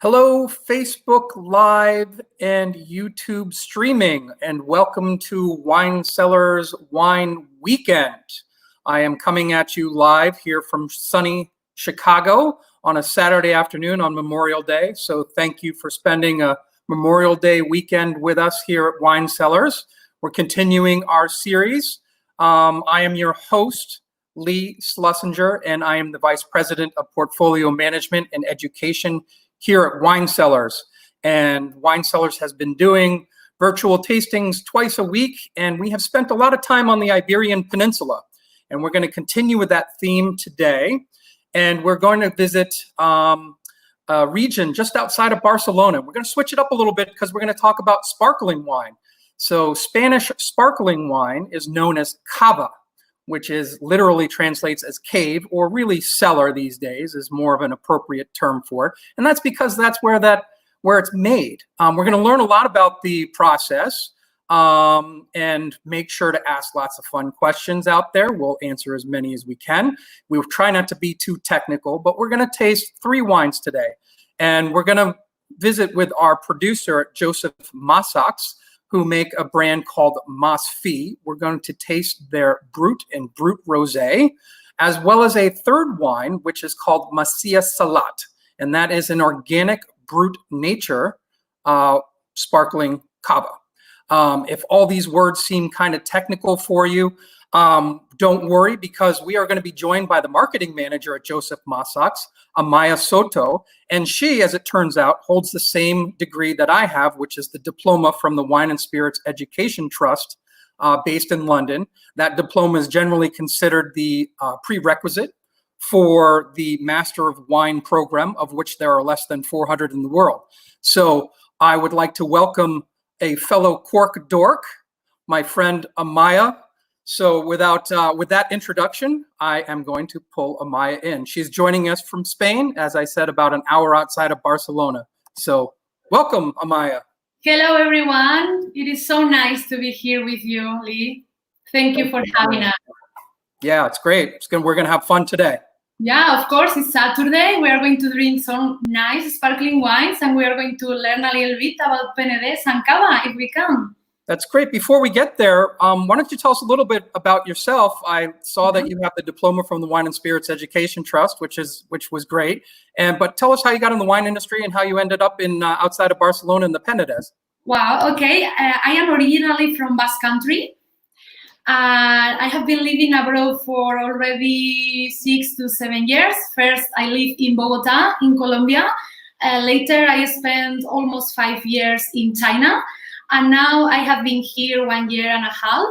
Hello, Facebook Live and YouTube streaming, and welcome to Wine Cellars Wine Weekend. I am coming at you live here from sunny Chicago on a Saturday afternoon on Memorial Day. So thank you for spending a Memorial Day weekend with us here at Wine Cellars. We're continuing our series. I am your host, Lee Schlesinger, and I am the Vice President of Portfolio Management and Education here at Wine Cellars. And Wine Cellars has been doing virtual tastings twice a week, and we have spent a lot of time on the Iberian Peninsula. And we're going to continue with that theme today. And we're going to visit a region just outside of Barcelona. We're going to switch it up a little bit because we're going to talk about sparkling wine. So Spanish sparkling wine is known as cava, which is literally translates as cave, or really cellar these days is more of an appropriate term for it. And that's because that's where it's made. We're going to learn a lot about the process and make sure to ask lots of fun questions out there. We'll answer as many as we can. We'll try not to be too technical, but we're going to taste 3 wines today. And we're going to visit with our producer at Cavas Masachs, who make a brand called Mas Fi. We're going to taste their Brut and Brut Rosé, as well as a third wine, which is called Masia Salat. And that is an organic Brut Nature sparkling cava. If all these words seem kind of technical for you, don't worry, because we are going to be joined by the marketing manager at Cavas Masachs, Amaia Soto, and she, as it turns out, holds the same degree that I have, which is the diploma from the Wine and Spirits Education Trust based in London. That diploma is generally considered the prerequisite for the Master of Wine program, of which there are less than 400 in the world. So I would like to welcome a fellow Cork dork, my friend Amaia. So with that introduction, I am going to pull Amaia in. She's joining us from Spain, as I said, about an hour outside of Barcelona. So welcome, Amaia. Hello, everyone. It is so nice to be here with you, Lee. Thank you for having us. Yeah, it's great. We're going to have fun today. Yeah, of course, it's Saturday. We are going to drink some nice sparkling wines, and we are going to learn a little bit about Penedes and Cava, if we can. That's great. Before we get there, why don't you tell us a little bit about yourself? I saw that you have the diploma from the Wine and Spirits Education Trust, which was great. But tell us how you got in the wine industry and how you ended up in outside of Barcelona in the Penedes. Wow. Okay. I am originally from Basque Country. I have been living abroad for already 6 to 7 years. First, I lived in Bogota, in Colombia. Later, I spent almost 5 years in China. And now I have been here 1 year and a half.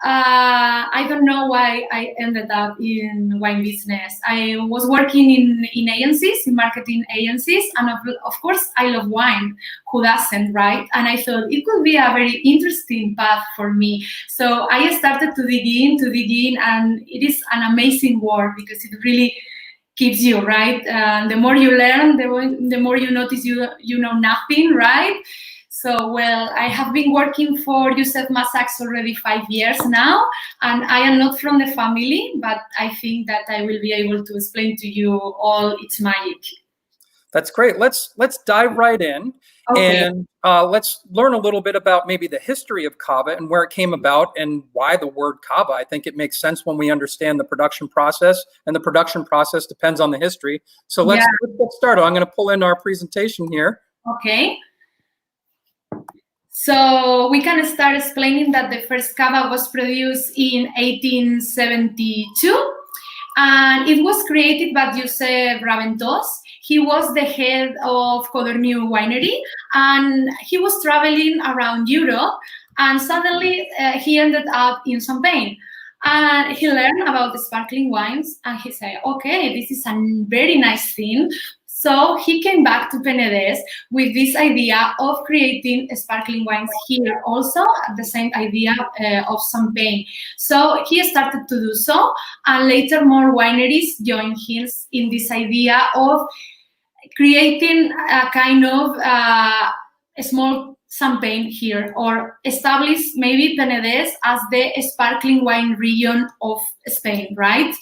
I don't know why I ended up in wine business. I was working in agencies, in marketing agencies, and of course I love wine. Who doesn't, right? And I thought it could be a very interesting path for me. So I started to dig in, and it is an amazing work because it really keeps you, right? The more you learn, the more you notice you know nothing, right? So, well, I have been working for Cavas Masachs already 5 years now, and I am not from the family, but I think that I will be able to explain to you all its magic. That's great. Let's dive right in, okay. And let's learn a little bit about maybe the history of cava and where it came about and why the word cava. I think it makes sense when we understand the production process, and the production process depends on the history. So let's get started. I'm going to pull in our presentation here. Okay. So we can start explaining that the first cava was produced in 1872, and it was created by Josep Raventós. He was the head of Codorniu Winery, and he was traveling around Europe, and suddenly he ended up in Champagne. And he learned about the sparkling wines, and he said, okay, this is a very nice thing. So he came back to Penedes with this idea of creating sparkling wines here also, the same idea of Champagne. So he started to do so, and later more wineries joined him in this idea of creating a kind of a small Champagne here, or establish maybe Penedes as the sparkling wine region of Spain, right?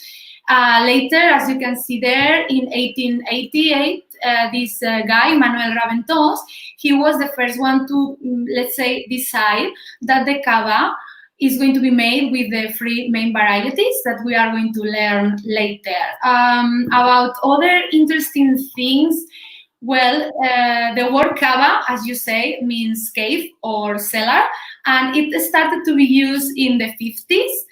Later, as you can see there, in 1888, this guy, Manuel Raventos, he was the first one to, let's say, decide that the cava is going to be made with the three main varieties that we are going to learn later. About other interesting things, well, the word cava, as you say, means cave or cellar, and it started to be used in the 50s.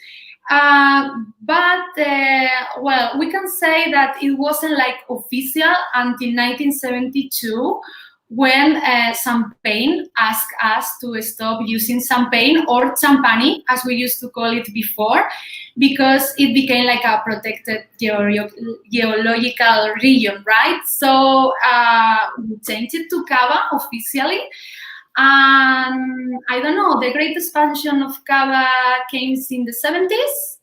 Well, we can say that it wasn't like official until 1972, when Champagne asked us to stop using champagne or champagne, as we used to call it before, because it became like a protected geological region, right? So we changed it to cava officially. And I don't know, the great expansion of cava came in the 70s.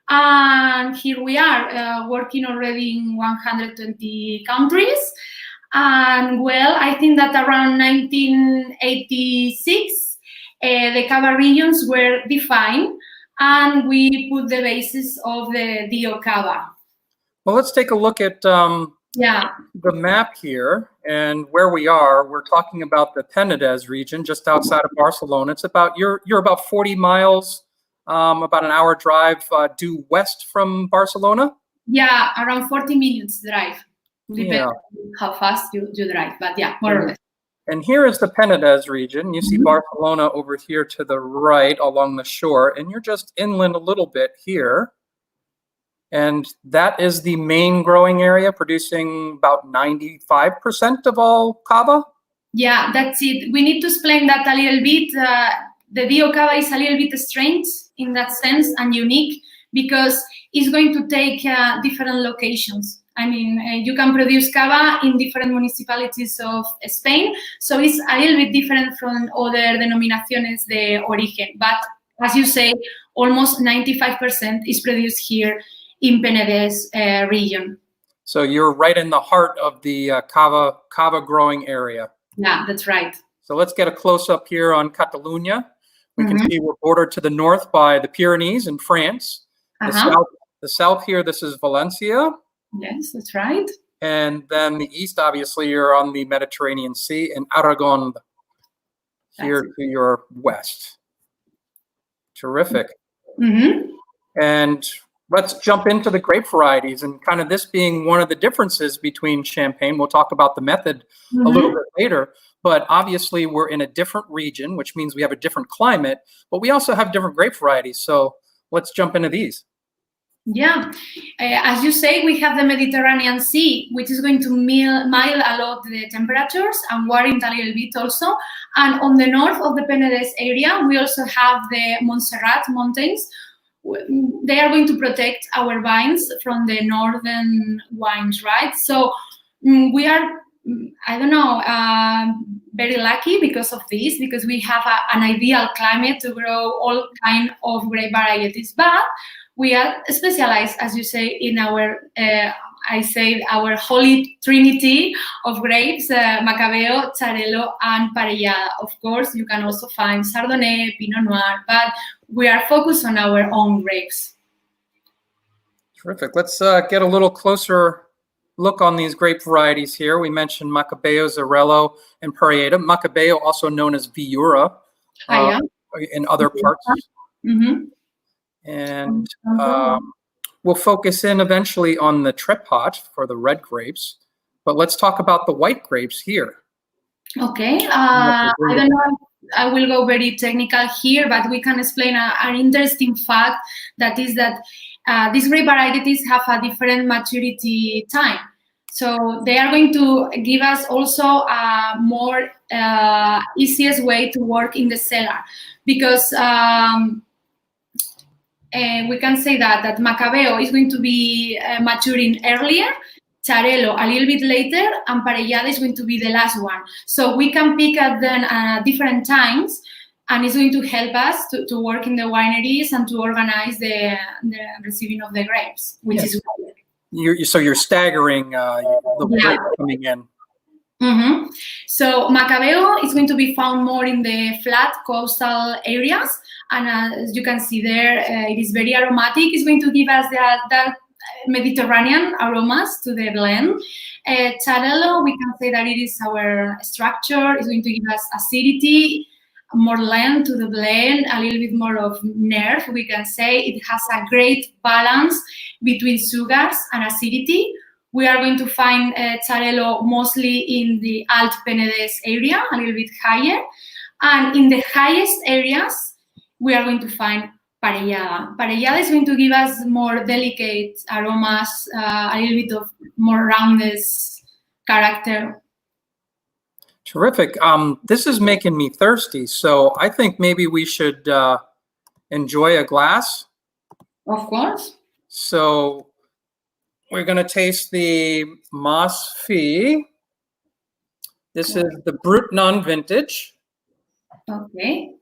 And here we are working already in 120 countries. And well, I think that around 1986, the cava regions were defined, and we put the basis of the Dio Cava. Well, let's take a look at the map here and where we are. We're talking about the Penedes region, just outside of Barcelona. It's about you're about 40 miles, about an hour drive due west from Barcelona. Yeah, around 40 minutes drive. Depends on how fast you drive, but yeah, more or less. And here is the Penedes region. You see Barcelona over here to the right along the shore, and you're just inland a little bit here. And that is the main growing area, producing about 95% of all cava? Yeah, that's it. We need to explain that a little bit. The Dio Cava is a little bit strange in that sense and unique, because it's going to take different locations. I mean, you can produce cava in different municipalities of Spain, so it's a little bit different from other denominaciones de origen. But as you say, almost 95% is produced here in Penedes region. So you're right in the heart of the cava growing area. Yeah, that's right. So let's get a close-up here on Catalonia. We can see we're bordered to the north by the Pyrenees in France. The south here, this is Valencia. Yes, that's right. And then the east, obviously, you're on the Mediterranean Sea, and Aragon here to your west. Terrific. And let's jump into the grape varieties, and kind of this being one of the differences between Champagne. We'll talk about the method a little bit later, but obviously we're in a different region, which means we have a different climate, but we also have different grape varieties. So let's jump into these. Yeah, as you say, we have the Mediterranean Sea, which is going to mild a lot the temperatures and warm it a little bit also. And on the north of the Penedes area, we also have the Montserrat Mountains. They are going to protect our vines from the northern wines, right? So we are, I don't know, very lucky because of this, because we have an ideal climate to grow all kinds of grape varieties. But we are specialized, as you say, in our, our holy trinity of grapes, Macabeo, Xarel·lo, and Parellada. Of course, you can also find Chardonnay, Pinot Noir, but we are focused on our own grapes. Terrific. Let's get a little closer look on these grape varieties here. We mentioned Macabeo, Xarel·lo, and Parellada. Macabeo, also known as Viura in other parts. And we'll focus in eventually on the Trepot for the red grapes, but let's talk about the white grapes here. Okay, I don't know if I will go very technical here, but we can explain an interesting fact, that is that these grape varieties have a different maturity time. So they are going to give us also a more easiest way to work in the cellar, because we can say that Macabeo is going to be maturing earlier, Xarel·lo a little bit later, and Parellada is going to be the last one. So we can pick at them different times, and it's going to help us to work in the wineries and to organize the receiving of the grapes, which is great. So you're staggering the grape coming in. So Macabeo is going to be found more in the flat coastal areas, and as you can see there, it is very aromatic. It's going to give us that Mediterranean aromas to the blend. Charello, we can say that it is our structure. It's going to give us acidity, more length to the blend, a little bit more of nerve, we can say. It has a great balance between sugars and acidity. We are going to find Charello mostly in the Alt Penedes area, a little bit higher. And in the highest areas, we are going to find Parellada. Parellada is going to give us more delicate aromas, a little bit of more roundness character. Terrific. This is making me thirsty, so I think maybe we should enjoy a glass. Of course. So we're going to taste the Mas Fi. This is the Brut non-vintage. Okay.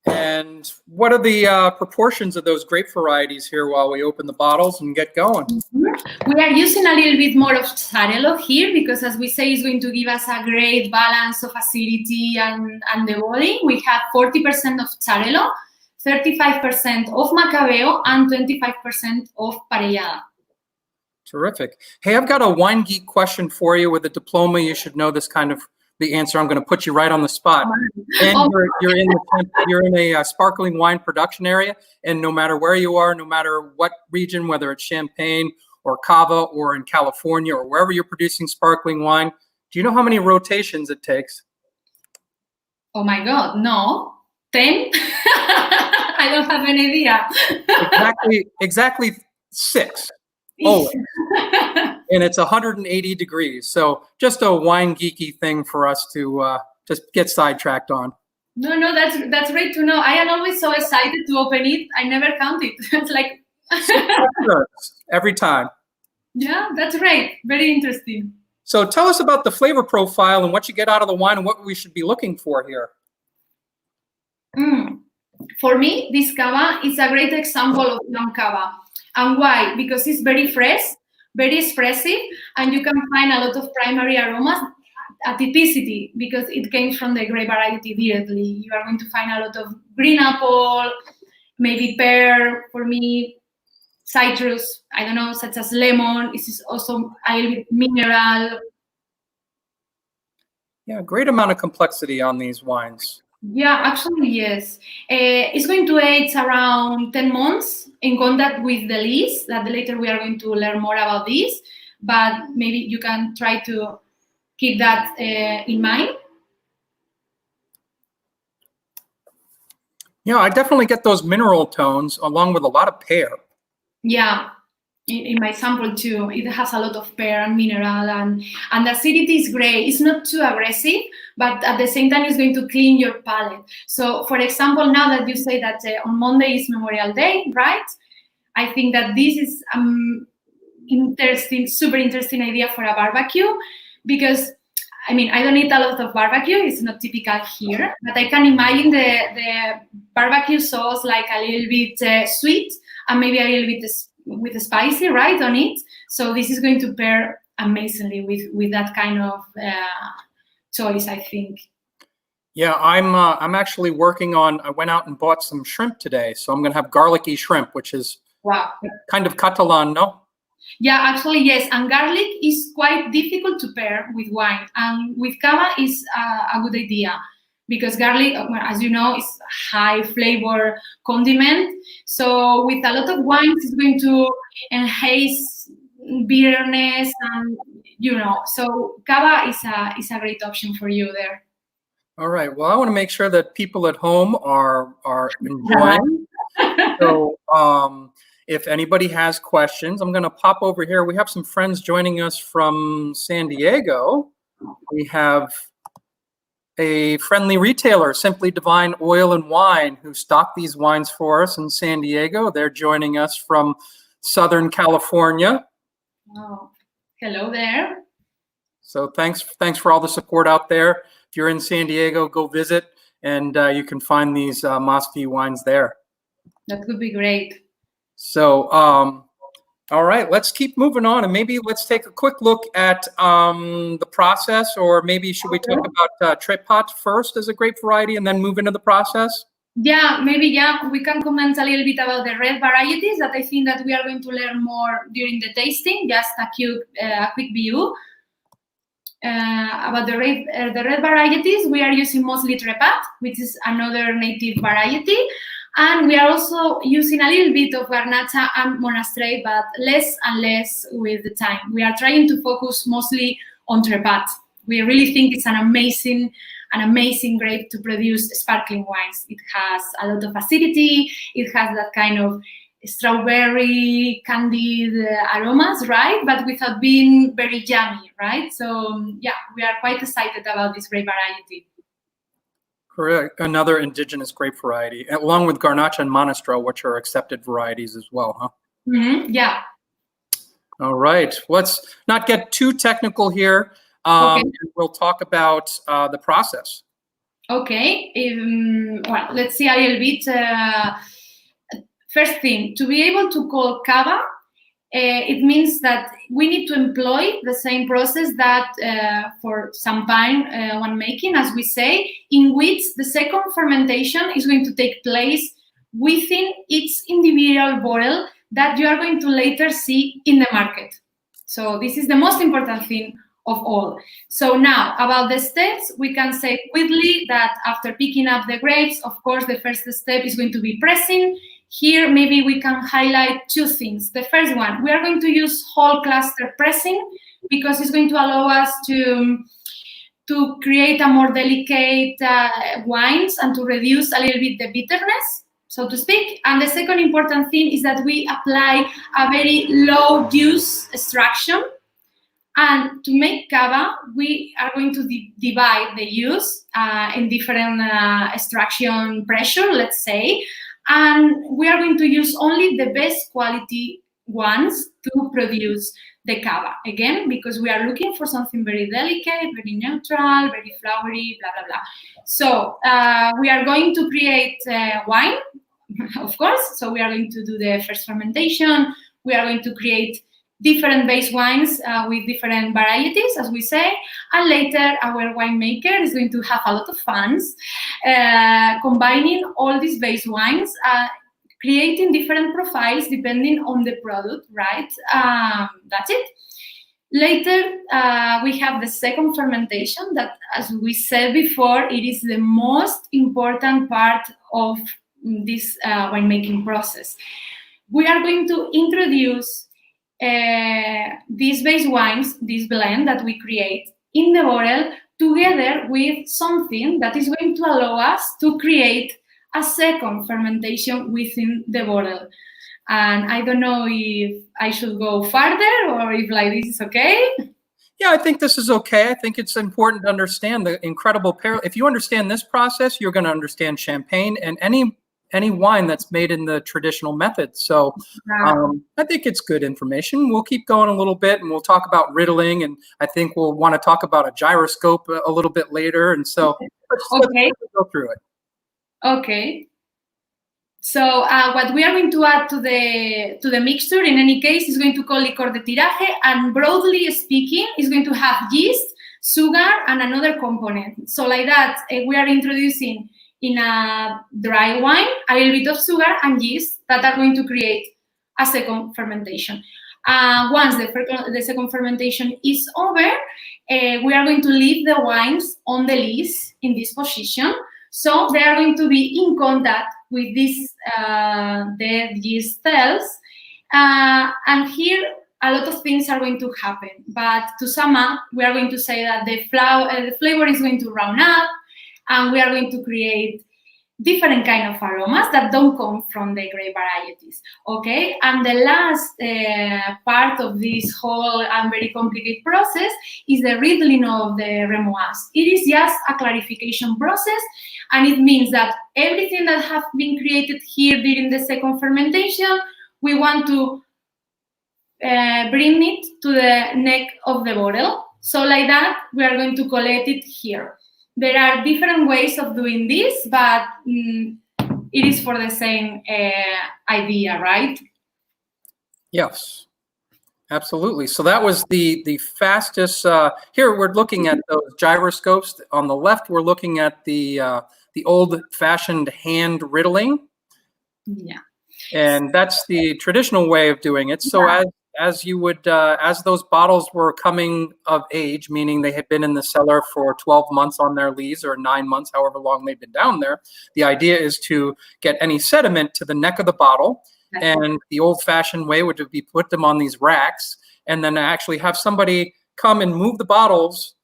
And what are the proportions of those grape varieties here while we open the bottles and get going? We are using a little bit more of Charello here because, as we say, it's going to give us a great balance of acidity and the body. We have 40% of Charello, 35% of Macabeo, and 25% of Parellada. Terrific. Hey, I've got a wine geek question for you. With a diploma, you should know this kind of the answer. I'm going to put you right on the spot. And you're in a sparkling wine production area, and no matter where you are, no matter what region, whether it's Champagne or Cava or in California or wherever you're producing sparkling wine, do you know how many rotations it takes? Oh my God, no. 10? I don't have any idea. Exactly 6. Oh, and it's 180 degrees. So just a wine geeky thing for us to just get sidetracked on. No, that's great to know. I am always so excited to open it. I never count it. It's like every time. Yeah, that's great. Very interesting. So tell us about the flavor profile and what you get out of the wine and what we should be looking for here. For me, this cava is a great example of young cava. And why? Because it's very fresh, very expressive, and you can find a lot of primary aromas, a typicity, because it came from the grape variety directly. You are going to find a lot of green apple, maybe pear, for me, citrus, I don't know, such as lemon. This is also a little bit mineral. Yeah, great amount of complexity on these wines. Yeah, actually, yes. It's going to age around 10 months in contact with the lees. That later we are going to learn more about this, but maybe you can try to keep that in mind. Yeah, I definitely get those mineral tones along with a lot of pear. Yeah, in my sample too, it has a lot of pear and mineral, and the acidity is great. It's not too aggressive, but at the same time, it's going to clean your palate. So, for example, now that you say that on Monday is Memorial Day, right? I think that this is interesting, super interesting idea for a barbecue, because I mean, I don't eat a lot of barbecue. It's not typical here, but I can imagine the barbecue sauce like a little bit sweet and maybe a little bit with the spicy, right, on it. So this is going to pair amazingly with that kind of choice, I think. Yeah, I'm actually working on. I went out and bought some shrimp today, so I'm going to have garlicky shrimp, which is kind of Catalan, no? Yeah, actually, yes. And garlic is quite difficult to pair with wine, and with cava is a good idea. Because garlic, as you know, is high flavor condiment. So with a lot of wines, it's going to enhance bitterness, and so cava is a great option for you there. All right. Well, I want to make sure that people at home are enjoying. So if anybody has questions, I'm going to pop over here. We have some friends joining us from San Diego. We have a friendly retailer, Simply Divine Oil and Wine, who stock these wines for us in San Diego. They're joining us from Southern California. Oh, hello there. So thanks for all the support out there. If you're in San Diego, go visit, and you can find these Mas Fi wines there. That could be great. So, all right, let's keep moving on, and maybe let's take a quick look at the process, or maybe should we talk about Trepat first as a grape variety and then move into the process? Yeah, maybe, yeah, we can comment a little bit about the red varieties that I think that we are going to learn more during the tasting, just a quick view. About the red varieties, we are using mostly Trepat, which is another native variety. And we are also using a little bit of Garnacha and Monastrell, but less and less with the time. We are trying to focus mostly on Trepat. We really think it's an amazing grape to produce sparkling wines. It has a lot of acidity. It has that kind of strawberry candied aromas, right? But without being very yummy, right? So yeah, we are quite excited about this grape variety. Correct. Another indigenous grape variety, along with Garnacha and Monastrell, which are accepted varieties as well, huh? Mm-hmm. Yeah. All right. Let's not get too technical here. Okay. We'll talk about the process. Okay. Well, let's see a little bit. First thing, to be able to call cava, it means that we need to employ the same process that for champagne winemaking, as we say, in which the second fermentation is going to take place within each individual bottle that you are going to later see in the market. So this is the most important thing of all. So now, about the steps, we can say quickly that after picking up the grapes, of course, the first step is going to be pressing. Here, maybe we can highlight two things. The first one, we are going to use whole cluster pressing because it's going to allow us to create a more delicate wines and to reduce a little bit the bitterness, so to speak. And the second important thing is that we apply a very low juice extraction. And to make cava, we are going to divide the juice in different extraction pressure, let's say. And we are going to use only the best quality ones to produce the cava. Again, because we are looking for something very delicate, very neutral, very flowery, blah, blah, blah. So we are going to create wine, of course. So we are going to do the first fermentation. We are going to create different base wines with different varieties, as we say, and later our winemaker is going to have a lot of fun combining all these base wines, creating different profiles depending on the product, right? That's it. Later, we have the second fermentation that, as we said before, it is the most important part of this winemaking process. We are going to introduce these base wines, this blend that we create in the bottle, together with something that is going to allow us to create a second fermentation within the bottle. And I don't know if I should go further or if like this is okay. Yeah, I think this is okay. I think it's important to understand the incredible parallel. If you understand this process, you're going to understand champagne and any wine that's made in the traditional method. So I think it's good information. We'll keep going a little bit and we'll talk about riddling, and I think we'll want to talk about a gyroscope a little bit later. And so let's go through it. Okay. So what we are going to add to the mixture, in any case, is going to call licor de tiraje, and broadly speaking, is going to have yeast, sugar, and another component. So like that, we are introducing in a dry wine a little bit of sugar and yeast that are going to create a second fermentation. Once the second fermentation is over, we are going to leave the wines on the lees in this position. So they are going to be in contact with these dead yeast cells. And here, a lot of things are going to happen. But to sum up, we are going to say that the flavor is going to round up, and we are going to create different kind of aromas that don't come from the grape varieties, okay? And the last part of this whole and very complicated process is the riddling of the remoise. It is just a clarification process, and it means that everything that has been created here during the second fermentation, we want to bring it to the neck of the bottle. So like that, we are going to collect it here. There are different ways of doing this, but it is for the same idea, right? Yes, absolutely. So that was the fastest. Here we're looking at those gyroscopes. On the left, we're looking at the the old-fashioned hand riddling. Yeah. And that's the traditional way of doing it. So as you would, as those bottles were coming of age, meaning they had been in the cellar for 12 months on their lees or 9 months, however long they've been down there, the idea is to get any sediment to the neck of the bottle. And the old-fashioned way would be put them on these racks and then actually have somebody come and move the bottles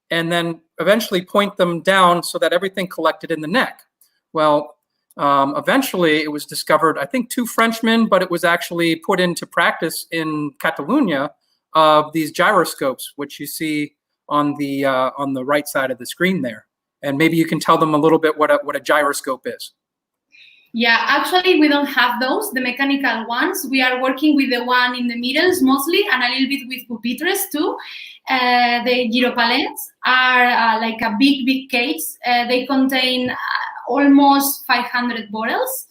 and then eventually point them down so that everything collected in the neck. Well, eventually it was discovered, I think 2 Frenchmen, but it was actually put into practice in Catalonia of these gyroscopes, which you see on the right side of the screen there. And maybe you can tell them a little bit what a gyroscope is. Yeah, actually we don't have those, the mechanical ones. We are working with the one in the middles mostly, and a little bit with pupitres too. The gyropalettes are like a big case. They contain almost 500 bottles.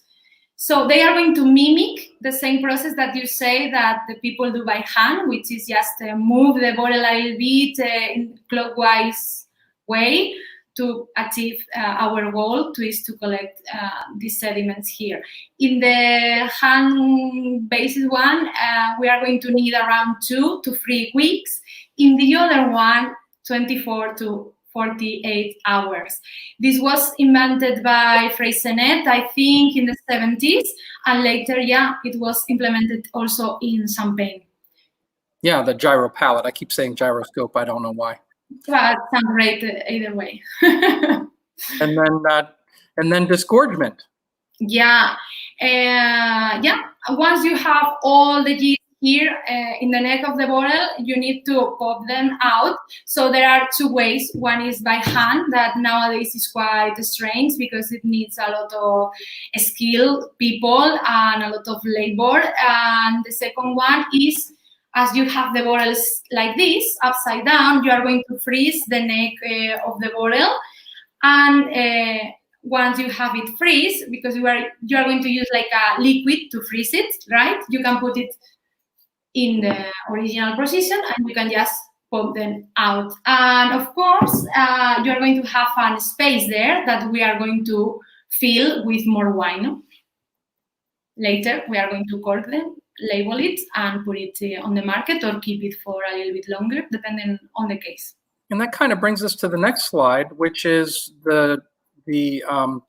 So they are going to mimic the same process that you say that the people do by hand, which is just move the bottle a little bit in clockwise way to achieve our goal, is to collect these sediments here. In the hand-based one, we are going to need around 2 to 3 weeks. In the other one, 24 to 48 hours. This was invented by Freysenet, I think, in the 70s, and later, yeah, it was implemented also in Champagne. Yeah, the gyro palette. I keep saying gyroscope. I don't know why. Well, it sounds great either way. and then disgorgement. Yeah, Once you have all the yeast here in the neck of the bottle, you need to pop them out. So there are 2 ways. One is by hand, that nowadays is quite strange because it needs a lot of skilled people and a lot of labor. And the second one is, as you have the bottles like this, upside down, you are going to freeze the neck of the bottle. And once you have it freeze, because you are going to use like a liquid to freeze it, right? You can put it in the original position and you can just pop them out. And of course, you are going to have a space there that we are going to fill with more wine. Later, we are going to cork them, label it, and put it on the market or keep it for a little bit longer, depending on the case. And that kind of brings us to the next slide, which is the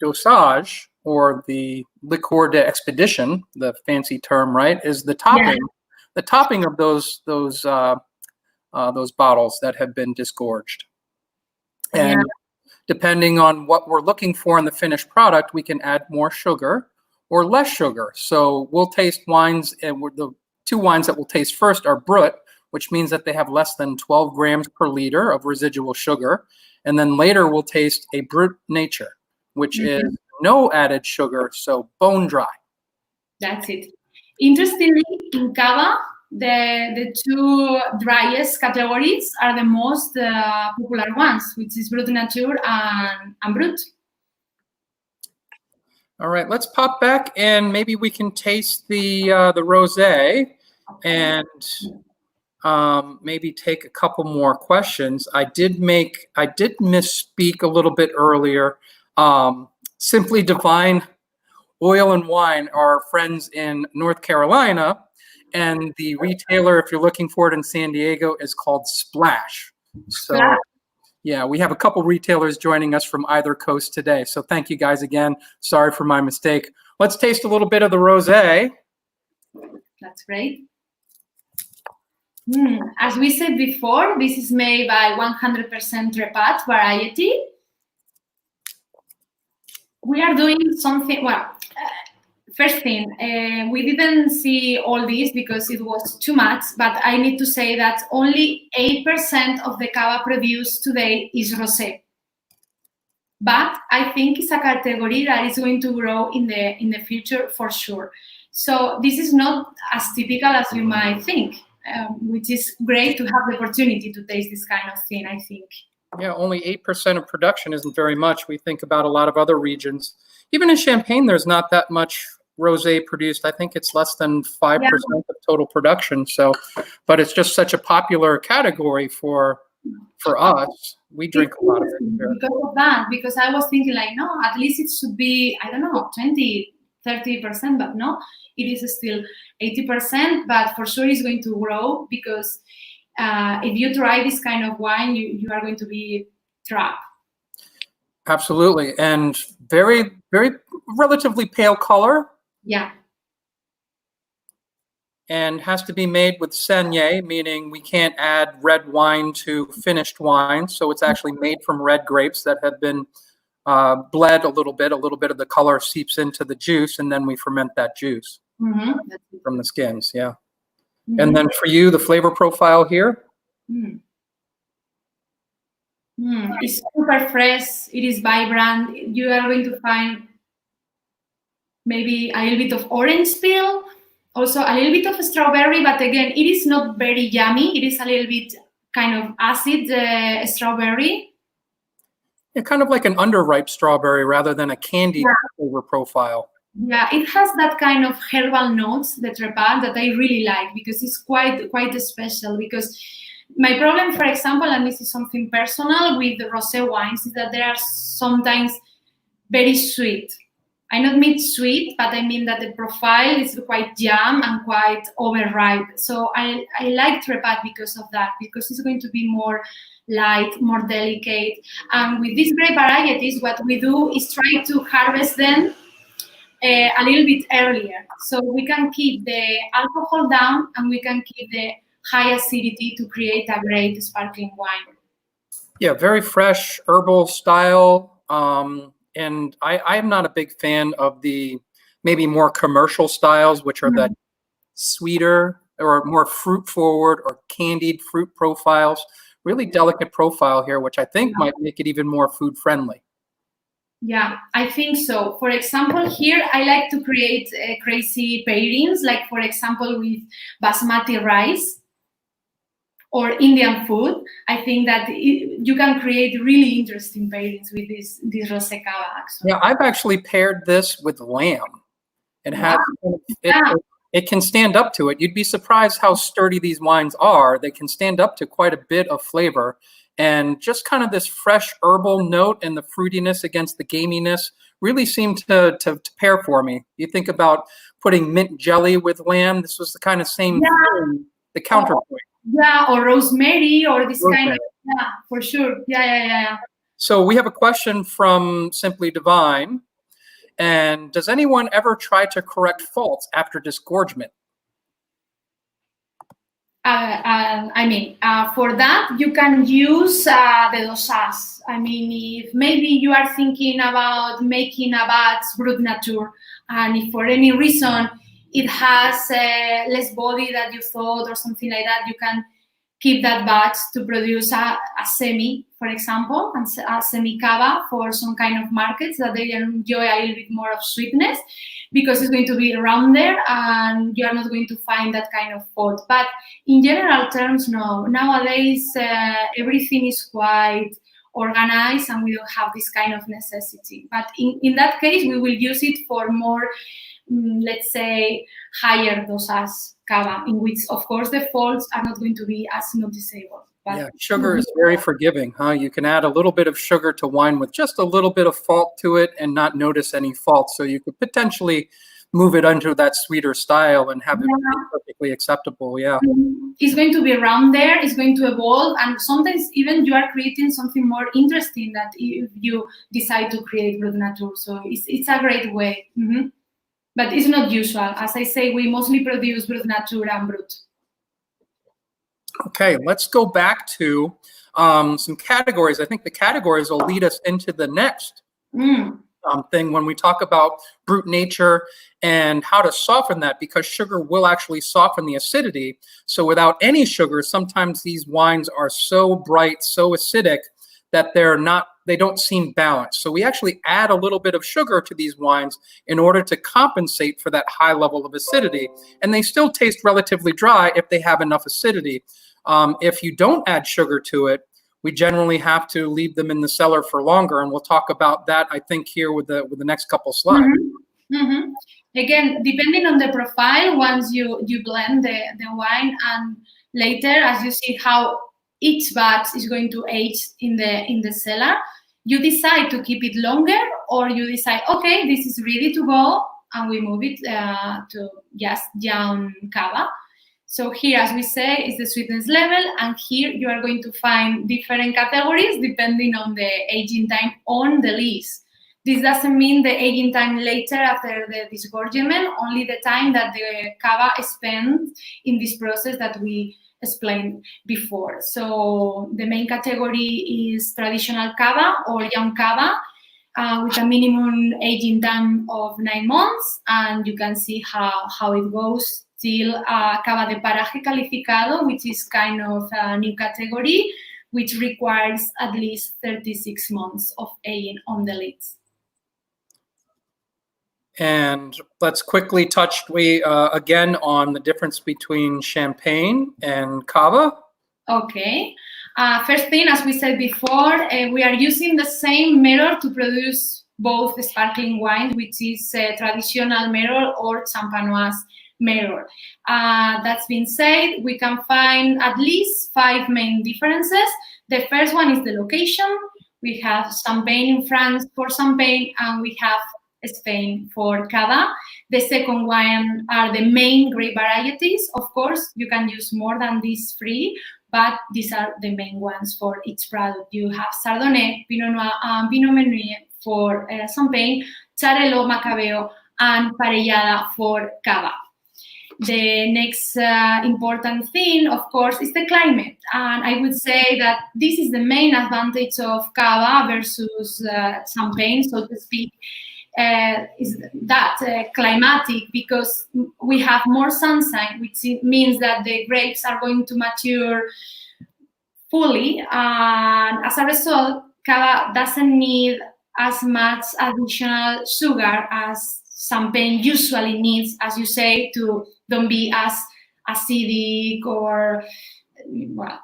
dosage, or the liqueur d'expedition, the fancy term, right? Is the topping. Yeah. The topping of those bottles that have been disgorged. And depending on what we're looking for in the finished product, we can add more sugar or less sugar. So we'll taste wines, and the 2 wines that we'll taste first are Brut, which means that they have less than 12 grams per liter of residual sugar. And then later we'll taste a Brut Nature, which is no added sugar, so bone dry. That's it. Interestingly, in Cava, the 2 driest categories are the most popular ones, which is Brut Nature and Brut. All right, let's pop back and maybe we can taste the rosé and maybe take a couple more questions. I did misspeak a little bit earlier. Simply Divine Oil and Wine are friends in North Carolina, and the retailer, if you're looking for it in San Diego, is called Splash. So yeah, we have a couple retailers joining us from either coast today. So thank you guys again. Sorry for my mistake. Let's taste a little bit of the rosé. That's great. As we said before, this is made by 100% Repat variety. We are doing something, first thing, we didn't see all this because it was too much, but I need to say that only 8% of the cava produced today is rosé. But I think it's a category that is going to grow in the future for sure. So this is not as typical as you might think, which is great to have the opportunity to taste this kind of thing, I think. Yeah, only 8% of production isn't very much. We think about a lot of other regions. Even in Champagne, there's not that much rosé produced. I think it's less than 5% of total production. So, but it's just such a popular category for for us, we drink a lot of it here. Because of that, because I was thinking like, no, at least it should be, I don't know, 20, 30%, but no, it is still 80%, but for sure it's going to grow because if you try this kind of wine, you are going to be trapped. Absolutely. And very, very relatively pale color. Yeah. And has to be made with saignée, meaning we can't add red wine to finished wine. So it's actually made from red grapes that have been bled a little bit of the color seeps into the juice, and then we ferment that juice from the skins. Yeah. And then for you, the flavor profile here. It's super fresh. It is vibrant. You are going to find maybe a little bit of orange peel, also a little bit of strawberry, but again, it is not very yummy. It is a little bit kind of acid strawberry. Yeah, kind of like an underripe strawberry rather than a candied flavor profile. Yeah, it has that kind of herbal notes, the trepat, that I really like because it's quite special. Because my problem, for example, and this is something personal with the rosé wines, is that they are sometimes very sweet. I not mean sweet, but I mean that the profile is quite young and quite overripe. So I like trepat because of that, because it's going to be more light, more delicate. And with these grape varieties, what we do is try to harvest them a little bit earlier. So we can keep the alcohol down and we can keep the high acidity to create a great sparkling wine. Yeah, very fresh herbal style. And I'm not a big fan of the maybe more commercial styles, which are the sweeter or more fruit forward or candied fruit profiles. Really delicate profile here, which I think might make it even more food friendly. Yeah, I think so. For example, here I like to create crazy pairings, like for example with basmati rice or Indian food. I think that you can create really interesting pairings with this rosé cava. Yeah, I've actually paired this with lamb. It has it can stand up to it. You'd be surprised how sturdy these wines are. They can stand up to quite a bit of flavor. And just kind of this fresh herbal note and the fruitiness against the gaminess really seemed to pair for me. You think about putting mint jelly with lamb. This was the kind of same thing, the counterpoint. Yeah, or rosemary or this kind of, for sure. Yeah. So we have a question from Simply Divine. And does anyone ever try to correct faults after disgorgement? I mean, for that, you can use the dosage. I mean, if maybe you are thinking about making a batch Brut Nature, and if for any reason it has less body than you thought or something like that, you can keep that batch to produce a semi, for example, and a semi-cava for some kind of markets that they enjoy a little bit more of sweetness, because it's going to be around there and you are not going to find that kind of fault. But in general terms, no. Nowadays, everything is quite organized and we don't have this kind of necessity. But in that case, we will use it for more, let's say, higher dosage cava, in which, of course, the faults are not going to be as noticeable. But yeah, sugar is very forgiving, huh? You can add a little bit of sugar to wine with just a little bit of fault to it and not notice any fault. So you could potentially move it into that sweeter style and have it be perfectly acceptable. Yeah. It's going to be around there, it's going to evolve, and sometimes even you are creating something more interesting that if you decide to create Brut Nature. So it's a great way. But it's not usual. As I say, we mostly produce Brut Nature and Brut. Okay, let's go back to some categories. I think the categories will lead us into the next thing when we talk about Brut Nature and how to soften that, because sugar will actually soften the acidity. So without any sugar, sometimes these wines are so bright, so acidic that they don't seem balanced. So we actually add a little bit of sugar to these wines in order to compensate for that high level of acidity. And they still taste relatively dry if they have enough acidity. If you don't add sugar to it, we generally have to leave them in the cellar for longer. And we'll talk about that, I think, here with the next couple slides. Again, depending on the profile, once you blend the wine, and later, as you see how each batch is going to age in the cellar. You decide to keep it longer, or you decide, okay, this is ready to go, and we move it to just young cava. So here, as we say, is the sweetness level, and here you are going to find different categories depending on the aging time on the lees. This doesn't mean the aging time later after the disgorgement, only the time that the cava spends in this process that we explained before. So the main category is traditional cava or young cava, with a minimum aging time of 9 months, and you can see how it goes till cava de paraje calificado, which is kind of a new category, which requires at least 36 months of aging on the lees. And let's quickly touch again on the difference between champagne and cava. Okay. First thing, as we said before, we are using the same method to produce both the sparkling wine, which is traditional method or champenoise method. That's been said, we can find at least 5 main differences. The first one is the location. We have Champagne in France for Champagne, and we have Spain for cava. The second one are the main grape varieties. Of course, you can use more than these 3, but these are the main ones for each product. You have Chardonnay, Pinot Noir, and Pinot Meunier for Champagne, Xarel·lo, Macabeo, and Parellada for cava. The next important thing, of course, is the climate. And I would say that this is the main advantage of cava versus Champagne, so to speak, is that climatic, because we have more sunshine, which means that the grapes are going to mature fully. And as a result, cava doesn't need as much additional sugar as Champagne usually needs, as you say, to don't be as acidic or, well.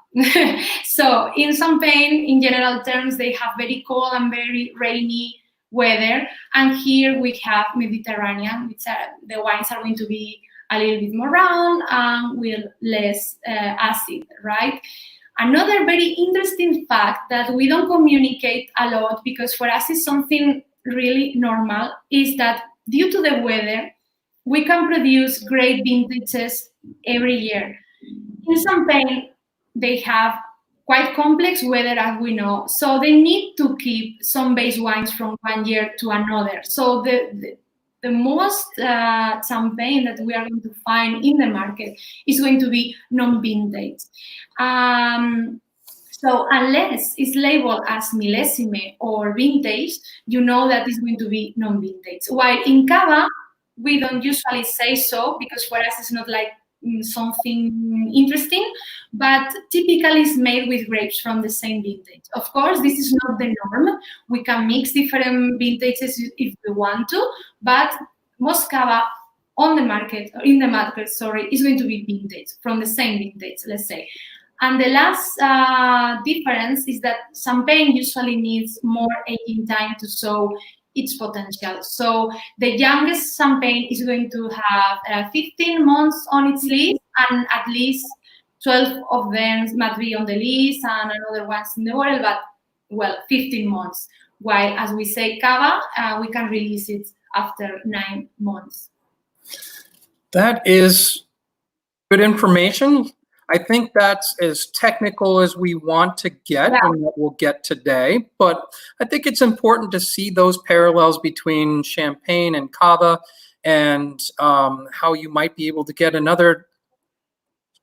So in Champagne, in general terms, they have very cold and very rainy weather, and here we have Mediterranean, which the wines are going to be a little bit more round and with less acid, right? Another very interesting fact that we don't communicate a lot, because for us it's something really normal, is that due to the weather, we can produce great vintages every year. In Champagne, they have quite complex weather, as we know, so they need to keep some base wines from one year to another. So the most Champagne that we are going to find in the market is going to be non-vintage. So unless it's labeled as millésime or vintage, you know that it's going to be non-vintage. While in cava, we don't usually say so, because for us it's not like something interesting, but typically it's made with grapes from the same vintage. Of course, this is not the norm. We can mix different vintages if we want to, but most cava on the market, or in the market, sorry, is going to be vintage, from the same vintage, let's say. And the last difference is that Champagne usually needs more aging time to show its potential. So the youngest Champagne is going to have 15 months on its lees, and at least 12 of them might be on the lees and another ones in the bottle, but, well, 15 months. While, as we say, cava, we can release it after 9 months. That is good information. I think that's as technical as we want to get, yeah, and that we'll get today. But I think it's important to see those parallels between Champagne and cava, and how you might be able to get another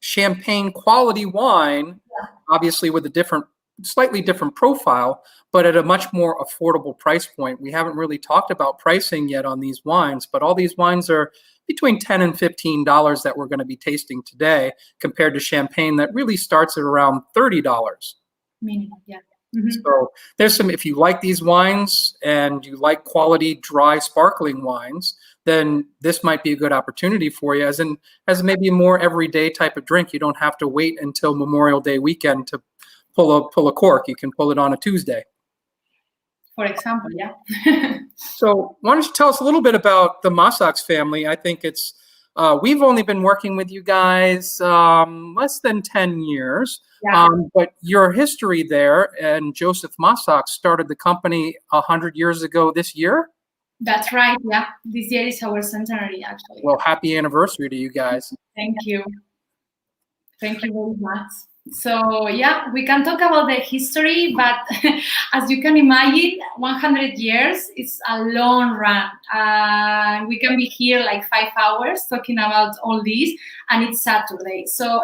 Champagne quality wine, yeah, obviously with a slightly different profile, but at a much more affordable price point. We haven't really talked about pricing yet on these wines, but all these wines are between $10 and $15 that we're going to be tasting today, compared to Champagne that really starts at around $30. minimum, yeah. Mm-hmm. So there's some, if you like these wines and you like quality, dry, sparkling wines, then this might be a good opportunity for you as maybe a more everyday type of drink. You don't have to wait until Memorial Day weekend to pull a cork. You can pull it on a Tuesday. For example, yeah. So why don't you tell us a little bit about the Masachs family? I think it's We've only been working with you guys less than 10 years, Yeah. but your history there, and Joseph Masachs started the company 100 years ago this year. That's right. Yeah, this year is our centenary, actually. Well, happy anniversary to you guys. Thank you. Thank you very much. So yeah, we can talk about the history, but as you can imagine, 100 years is a long run. We can be here like 5 hours talking about all this, and it's Saturday. So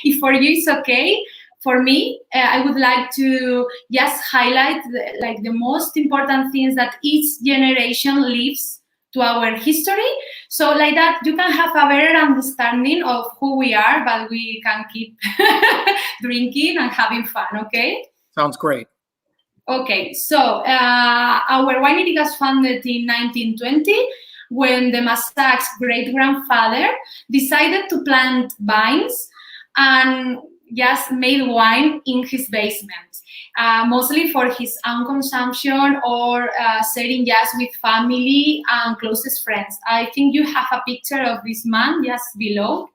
if for you it's okay, for me, I would like to just highlight the most important things that each generation leaves to our history. So like that, you can have a better understanding of who we are, but we can keep drinking and having fun, okay? Sounds great. Okay, so our winery was founded in 1920 when the Masachs' great-grandfather decided to plant vines and just made wine in his basement. Mostly for his own consumption or sharing just with family and closest friends. I think you have a picture of this man just below.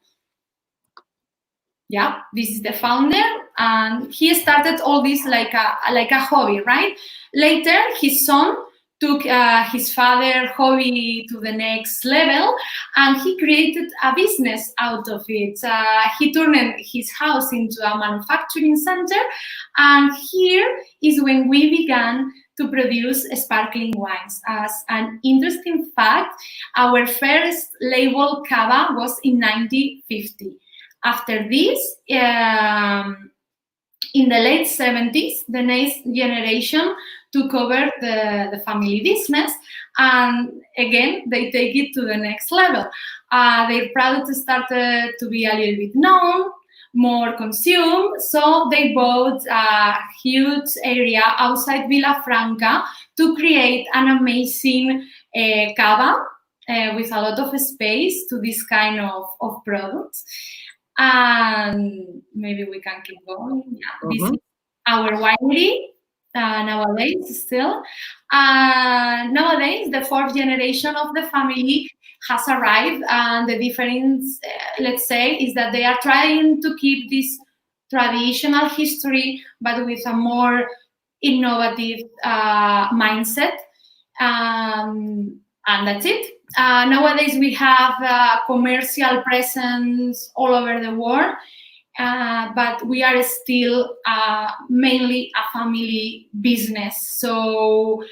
Yeah, this is the founder, and he started all this like a hobby, right? Later, his son took his father's hobby to the next level, and he created a business out of it. He turned his house into a manufacturing center, and here is when we began to produce sparkling wines. As an interesting fact, our first label Cava was in 1950. After this, in the late 70s, the next generation took over the family business, and again, they take it to the next level. Their product started to be a little bit known, more consumed, so they bought a huge area outside Villafranca to create an amazing cava with a lot of space to this kind of products. And maybe we can keep going. Yeah, this is our winery nowadays still. Nowadays, the fourth generation of the family has arrived, and the difference, let's say, is that they are trying to keep this traditional history, but with a more innovative mindset. And that's it. Nowadays, we have commercial presence all over the world, but we are still mainly a family business. So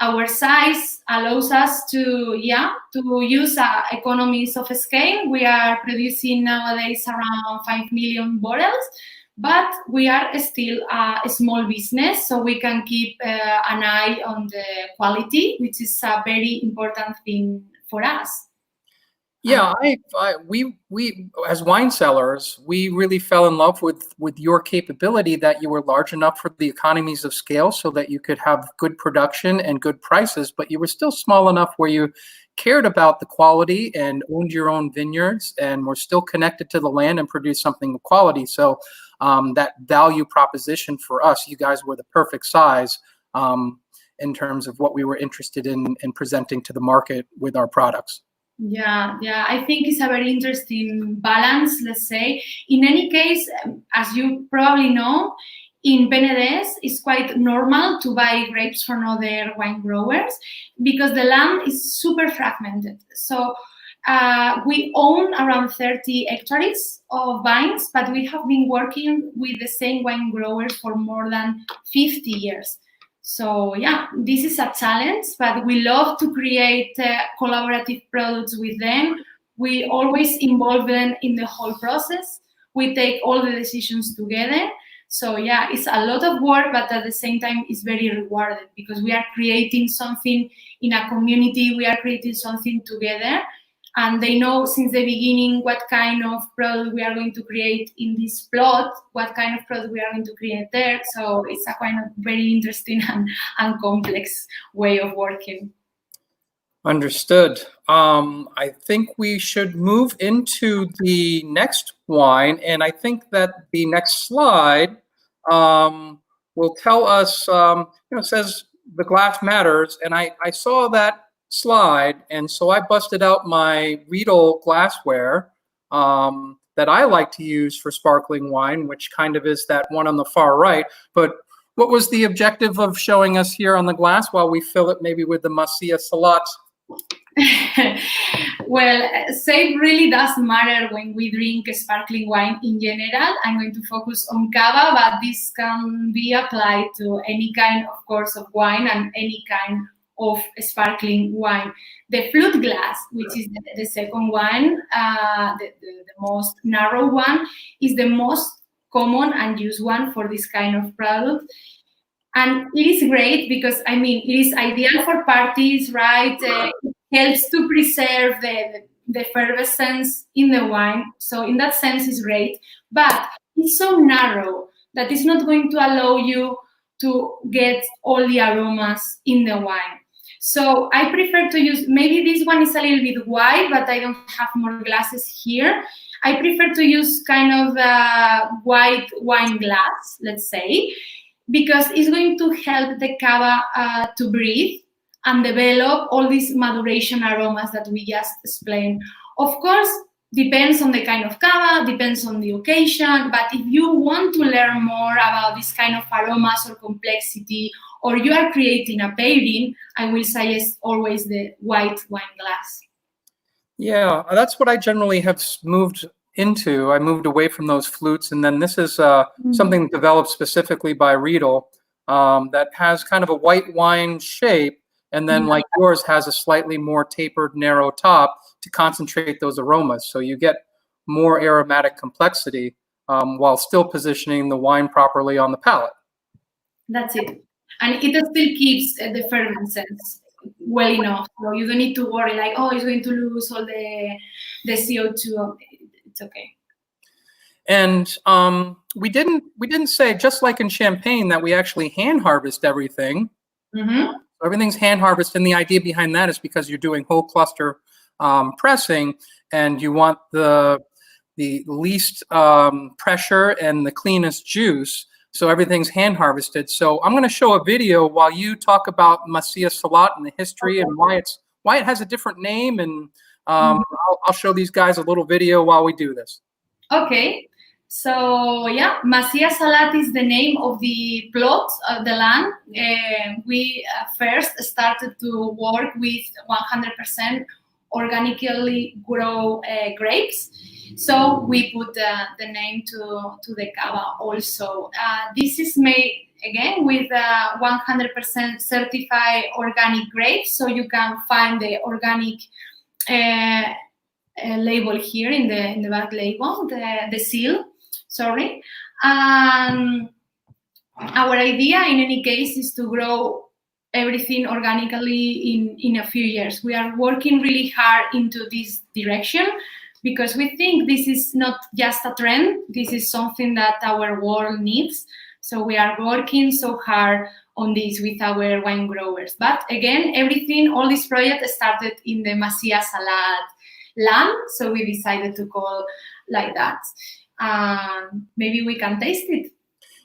our size allows us to use economies of scale. We are producing nowadays around 5 million bottles, but we are still a small business, so we can keep an eye on the quality, which is a very important thing for us. Yeah, we as wine sellers, we really fell in love with your capability that you were large enough for the economies of scale so that you could have good production and good prices, but you were still small enough where you cared about the quality and owned your own vineyards and were still connected to the land and produced something of quality. So that value proposition for us, you guys were the perfect size in terms of what we were interested in presenting to the market with our products. Yeah, I think it's a very interesting balance, let's say. In any case, as you probably know, in Penedes, it's quite normal to buy grapes from other wine growers because the land is super fragmented. So we own around 30 hectares of vines, but we have been working with the same wine growers for more than 50 years. So yeah, this is a challenge, but we love to create collaborative products with them. We always involve them in the whole process. We take all the decisions together. So yeah, it's a lot of work, but at the same time, it's very rewarded because we are creating something in a community. We are creating something together. And they know since the beginning what kind of product we are going to create in this plot, what kind of product we are going to create there. So it's a kind of very interesting and complex way of working. Understood. I think we should move into the next wine, and I think that the next slide will tell us, it says the glass matters, and I saw that slide. And so I busted out my Riedel glassware that I like to use for sparkling wine, which kind of is that one on the far right. But what was the objective of showing us here on the glass while we fill it maybe with the Masia Salat? Well, shape really doesn't matter when we drink sparkling wine in general. I'm going to focus on cava, but this can be applied to any kind, of course, of wine and any kind of sparkling wine. The flute glass, which is the second one, the most narrow one, is the most common and used one for this kind of product. And it is great because, I mean, it is ideal for parties, right? It helps to preserve the effervescence in the wine. So in that sense, it's great. But it's so narrow that it's not going to allow you to get all the aromas in the wine. So I prefer to use, maybe this one is a little bit wide, but I don't have more glasses here. I prefer to use kind of a white wine glass, let's say, because it's going to help the cava to breathe and develop all these maduration aromas that we just explained. Of course, depends on the kind of cava, depends on the occasion, but if you want to learn more about this kind of aromas or complexity, or you are creating a pairing, I will suggest always the white wine glass. Yeah, that's what I generally have moved into. I moved away from those flutes, and then this is something developed specifically by Riedel that has kind of a white wine shape, and then like yours has a slightly more tapered, narrow top to concentrate those aromas. So you get more aromatic complexity while still positioning the wine properly on the palate. That's it. And it still keeps the fervescence well enough. So you don't need to worry like, oh, it's going to lose all the CO2. It's okay. And we didn't say, just like in Champagne, that we actually hand harvest everything. Mm-hmm. Everything's hand harvested, and the idea behind that is because you're doing whole cluster pressing, and you want the least pressure and the cleanest juice. So everything's hand harvested. So I'm going to show a video while you talk about Masia Salat and the history and why it has a different name, and I'll show these guys a little video while we do this. Okay. So yeah, Masia Salat is the name of the plot of the land. We first started to work with 100% organically grow grapes. So we put the name to the cava also. This is made again with 100% certified organic grapes. So you can find the organic label here in the back label, the seal. Sorry. Our idea in any case is to grow everything organically in a few years. We are working really hard into this direction because we think this is not just a trend, this is something that our world needs. So we are working so hard on this with our wine growers. But again, all this project started in the Masia Salat land, so we decided to call like that. Maybe we can taste it.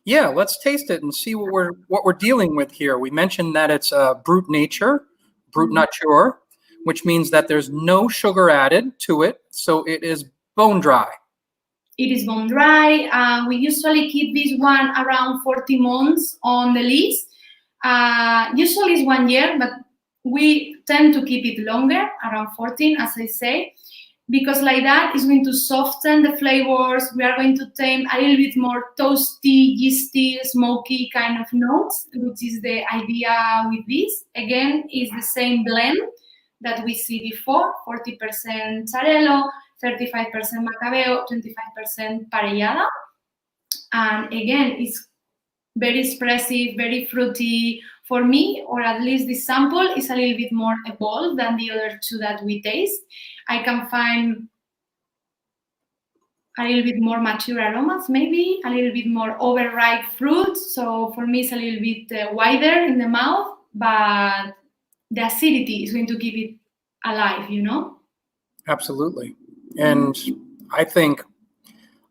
Yeah, let's taste it and see what we're dealing with here. We mentioned that it's Brut Nature, Brut Nature, which means that there's no sugar added to it, so it is bone dry. It is bone dry. We usually keep this one around 40 months on the lees. Usually it's 1 year, but we tend to keep it longer, around 14, as I say, because like that is going to soften the flavors. We are going to tame a little bit more toasty, yeasty, smoky kind of notes, which is the idea with this. Again, it's the same blend that we see before, 40% Xarel·lo, 35% Macabeo, 25% Parellada. And again, it's very expressive, very fruity. For me, or at least this sample, is a little bit more evolved than the other two that we taste. I can find a little bit more mature aromas, maybe, a little bit more overripe fruit. So for me, it's a little bit wider in the mouth, but the acidity is going to keep it alive, you know? Absolutely. And I think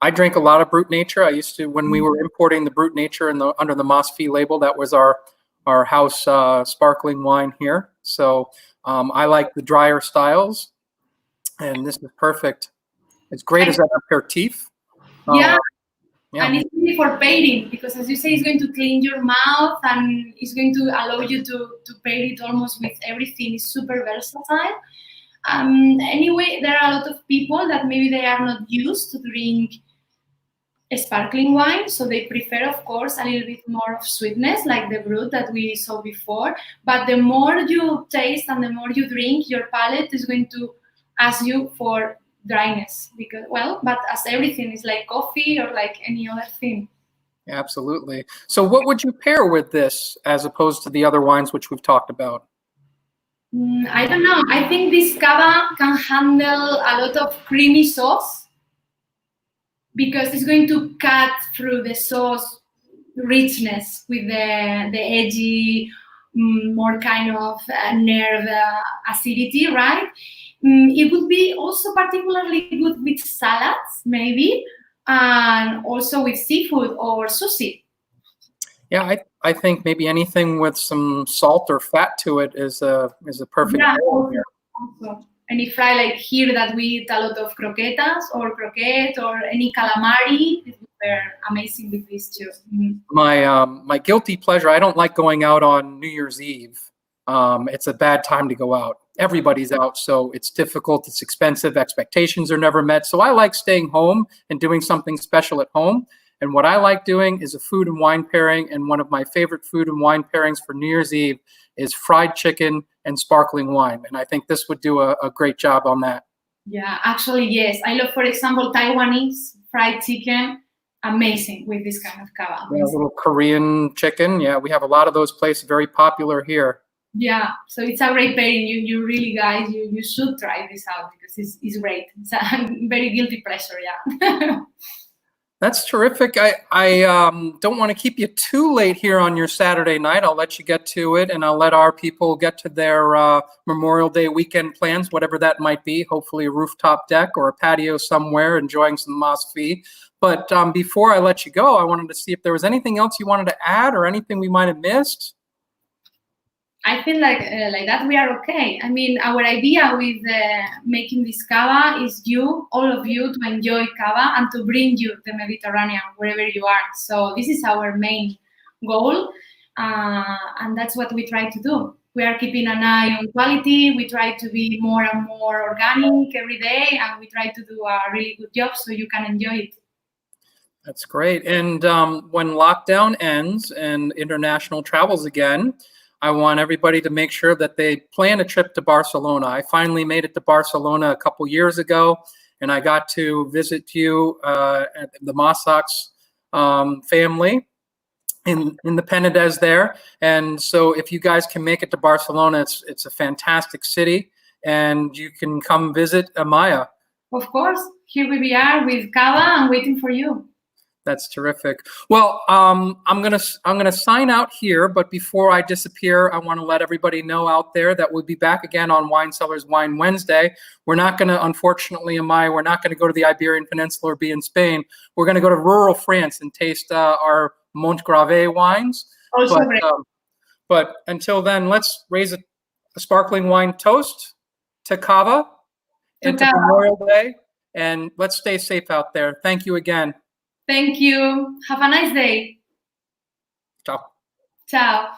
I drank a lot of Brut Nature. I used to, when we were importing the Brut Nature under the Mas Fi label, that was our house sparkling wine here. So I like the drier styles, and this is perfect. It's great as an aperitif. Yeah. Yeah. And it's really for pairing because, as you say, it's going to clean your mouth and it's going to allow you to pair it almost with everything. It's super versatile. Anyway, there are a lot of people that maybe they are not used to drink sparkling wine, so they prefer, of course, a little bit more of sweetness, like the Brut that we saw before. But the more you taste and the more you drink, your palate is going to ask you for dryness because, well, but as everything is like coffee or like any other thing. Absolutely. So what would you pair with this as opposed to the other wines which we've talked about? I don't know. I think this cava can handle a lot of creamy sauce because it's going to cut through the sauce richness with the edgy, more kind of nerve acidity, right? It would be also particularly good with salads, maybe, and also with seafood or sushi. Yeah, I think maybe anything with some salt or fat to it is a perfect. Yeah, also. Any fry like here that we eat a lot of croquetas or croquette or any calamari, they're amazing with these too. My guilty pleasure, I don't like going out on New Year's Eve. It's a bad time to go out. Everybody's out, so it's difficult, it's expensive, expectations are never met. So I like staying home and doing something special at home. And what I like doing is a food and wine pairing. And one of my favorite food and wine pairings for New Year's Eve is fried chicken and sparkling wine. And I think this would do a great job on that. Yeah, actually, yes. I love, for example, Taiwanese fried chicken. Amazing with this kind of cava. Yeah, a little Korean chicken. Yeah, we have a lot of those places, very popular here. Yeah, so it's a great pairing. You really, guys, you should try this out because it's great. It's a very guilty pleasure, yeah. That's terrific. I don't want to keep you too late here on your Saturday night. I'll let you get to it, and I'll let our people get to their Memorial Day weekend plans, whatever that might be. Hopefully a rooftop deck or a patio somewhere, enjoying some Mas Fi. But before I let you go, I wanted to see if there was anything else you wanted to add or anything we might have missed. I feel like that we are okay. I mean, our idea with making this cava is all of you, to enjoy cava and to bring you the Mediterranean wherever you are. So this is our main goal, and that's what we try to do. We are keeping an eye on quality. We try to be more and more organic every day, and we try to do a really good job so you can enjoy it. That's great. And when lockdown ends and international travels again, I want everybody to make sure that they plan a trip to Barcelona. I finally made it to Barcelona a couple years ago, and I got to visit you at the Masachs family in the Penedes there. And so if you guys can make it to Barcelona, it's a fantastic city, and you can come visit Amaia. Of course, here we are with cava and waiting for you. That's terrific. Well, I'm gonna sign out here, but before I disappear, I want to let everybody know out there that we'll be back again on Wine Cellars Wine Wednesday. We're not going to, unfortunately, Amaia, we're not going to go to the Iberian Peninsula or be in Spain. We're going to go to rural France and taste our Montgrave wines. Also great. But until then, let's raise a sparkling wine toast to Cava and to Memorial Day, and let's stay safe out there. Thank you again. Thank you. Have a nice day. Ciao. Ciao.